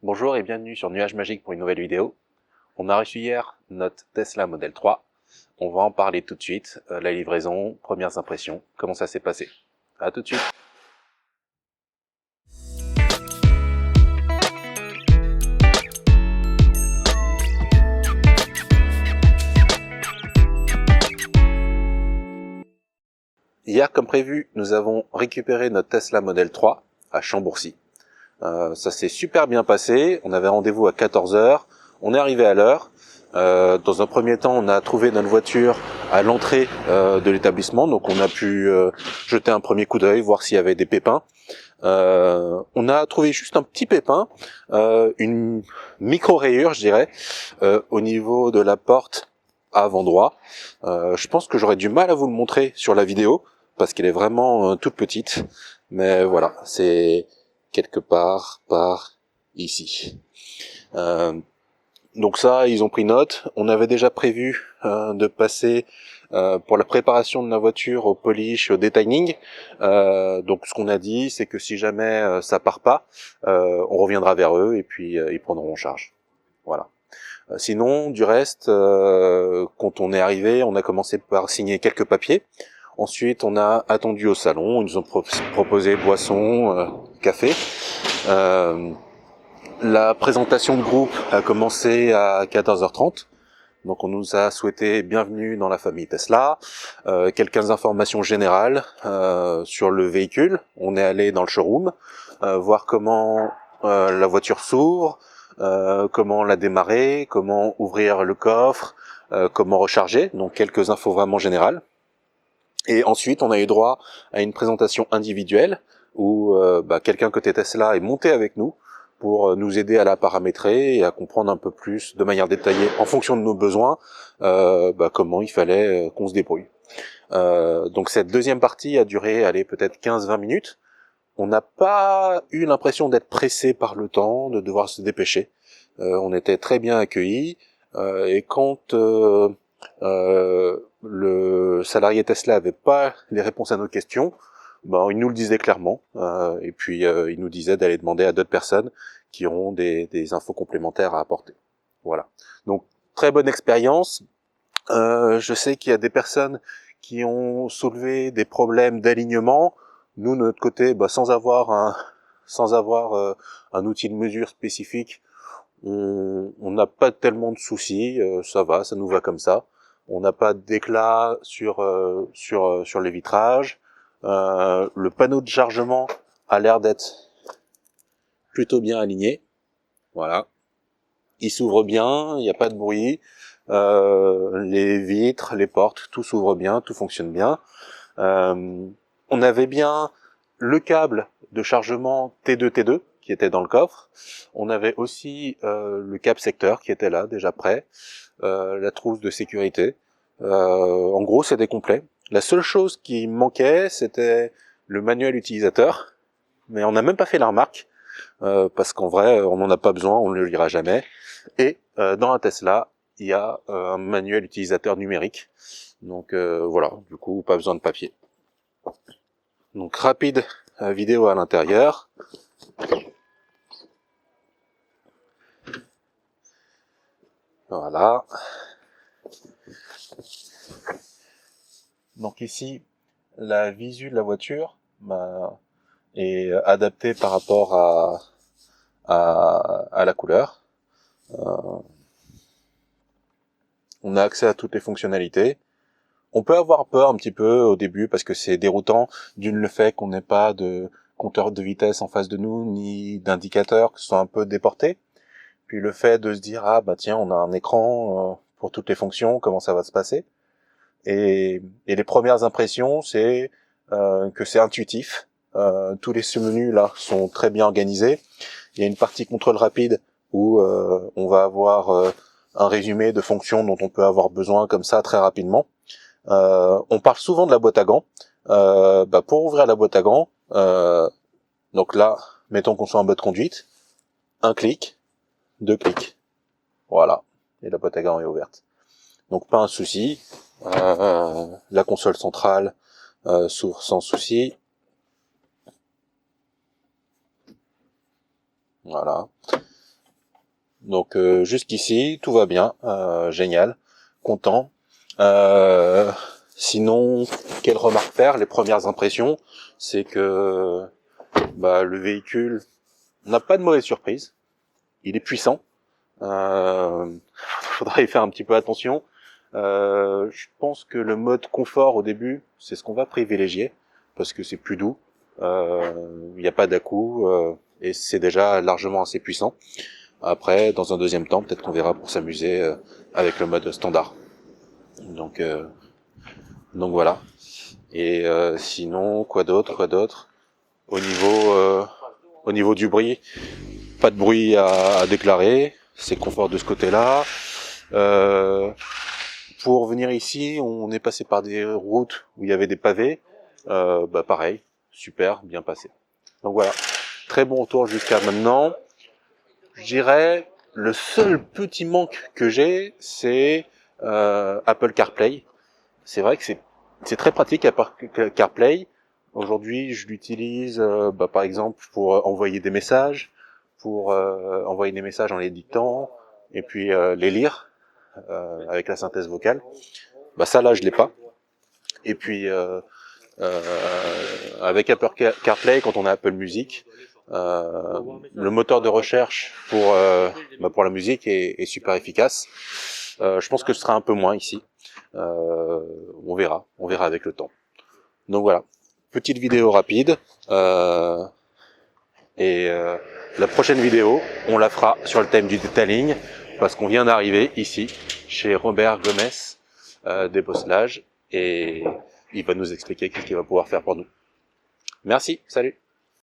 Bonjour et bienvenue sur Nuage Magique pour une nouvelle vidéo. On a reçu hier notre Tesla Model 3. On va en parler tout de suite. La livraison, premières impressions, comment ça s'est passé. À tout de suite. Hier, comme prévu, nous avons récupéré notre Tesla Model 3 à Chambourcy. Ça s'est super bien passé. On avait rendez-vous à 14 h. On est arrivé à l'heure. Dans un premier temps, on a trouvé notre voiture à l'entrée de l'établissement, donc on a pu jeter un premier coup d'œil, voir s'il y avait des pépins. On a trouvé juste un petit pépin, une micro-rayure, je dirais, au niveau de la porte avant droit. Je pense que j'aurais du mal à vous le montrer sur la vidéo, parce qu'elle est vraiment toute petite, mais voilà, c'est quelque part par ici. Donc ça, ils ont pris note. On avait déjà prévu de passer pour la préparation de la voiture au polish, au detailing. Donc ce qu'on a dit, c'est que si jamais ça part pas, on reviendra vers eux et puis ils prendront en charge. Voilà. Sinon, du reste, quand on est arrivé, on a commencé par signer quelques papiers. Ensuite, on a attendu au salon. Ils nous ont proposé boissons, café. La présentation de groupe a commencé à 14h30. Donc on nous a souhaité bienvenue dans la famille Tesla, quelques informations générales sur le véhicule. On est allé dans le showroom, voir comment la voiture s'ouvre, comment la démarrer, comment ouvrir le coffre, comment recharger, donc quelques infos vraiment générales. Et ensuite on a eu droit à une présentation individuelle où quelqu'un côté Tesla est monté avec nous pour nous aider à la paramétrer et à comprendre un peu plus de manière détaillée, en fonction de nos besoins, comment il fallait qu'on se débrouille. Donc cette deuxième partie a duré, peut-être 15-20 minutes. On n'a pas eu l'impression d'être pressé par le temps, de devoir se dépêcher. On était très bien accueillis, et quand le salarié Tesla avait pas les réponses à nos questions, il nous le disait clairement, et puis il nous disait d'aller demander à d'autres personnes qui auront des infos complémentaires à apporter. Voilà. Donc très bonne expérience. Je sais qu'il y a des personnes qui ont soulevé des problèmes d'alignement. Nous, de notre côté, sans avoir un outil de mesure spécifique, on n'a pas tellement de soucis. Ça va, ça nous va comme ça. On n'a pas d'éclat sur les vitrages. Le panneau de chargement a l'air d'être plutôt bien aligné. Voilà. Il s'ouvre bien, il n'y a pas de bruit. Les vitres, les portes, tout s'ouvre bien, tout fonctionne bien. On avait bien le câble de chargement T2 qui était dans le coffre. On avait aussi le câble secteur qui était là, déjà prêt. La trousse de sécurité. En gros, c'était complet. La seule chose qui manquait, c'était le manuel utilisateur. Mais on n'a même pas fait la remarque, parce qu'en vrai, on n'en a pas besoin, on ne le lira jamais. Et dans la Tesla, il y a un manuel utilisateur numérique. Donc voilà, du coup, pas besoin de papier. Donc rapide vidéo à l'intérieur. Voilà. Donc ici, la visu de la voiture est adaptée par rapport à la couleur. On a accès à toutes les fonctionnalités. On peut avoir peur un petit peu au début parce que c'est déroutant, le fait qu'on n'ait pas de compteur de vitesse en face de nous, ni d'indicateur, que ce soit un peu déporté. Puis le fait de se dire, tiens, on a un écran pour toutes les fonctions, comment ça va se passer. Et les premières impressions, c'est que c'est intuitif. Tous les sous-menus là sont très bien organisés. Il y a une partie contrôle rapide où on va avoir un résumé de fonctions dont on peut avoir besoin comme ça très rapidement. On parle souvent de la boîte à gants. Pour ouvrir la boîte à gants, donc là, mettons qu'on soit en mode conduite, un clic, 2 clics, voilà, et la boîte à gants est ouverte. Donc pas un souci. La console centrale s'ouvre sans souci. Voilà. Donc jusqu'ici, tout va bien, génial, content. Sinon, quelle remarque faire? Les premières impressions, c'est que le véhicule n'a pas de mauvaise surprise. Il est puissant. Faudra y faire un petit peu attention. Je pense que le mode confort au début, c'est ce qu'on va privilégier parce que c'est plus doux. Il n'y a pas d'à-coups et c'est déjà largement assez puissant. Après, dans un deuxième temps, peut-être qu'on verra pour s'amuser avec le mode standard. Donc voilà. Et sinon, quoi d'autre au niveau du bruit, pas de bruit à déclarer. C'est confort de ce côté-là. Pour venir ici, on est passé par des routes où il y avait des pavés. Pareil, super, bien passé. Donc voilà, très bon retour jusqu'à maintenant. Je dirais, le seul petit manque que j'ai, c'est Apple CarPlay. C'est vrai que c'est très pratique Apple CarPlay. Aujourd'hui, je l'utilise par exemple pour envoyer des messages, envoyer des messages en les dictant, et puis les lire avec la synthèse vocale. Ça là, je l'ai pas. Et puis avec Apple CarPlay, quand on a Apple Music, le moteur de recherche pour la musique est super efficace. Je pense que ce sera un peu moins ici. On verra avec le temps. Donc voilà, petite vidéo rapide. La prochaine vidéo, on la fera sur le thème du detailing, parce qu'on vient d'arriver ici, chez Robert Gomes des Bosselages, et il va nous expliquer ce qu'il va pouvoir faire pour nous. Merci, salut!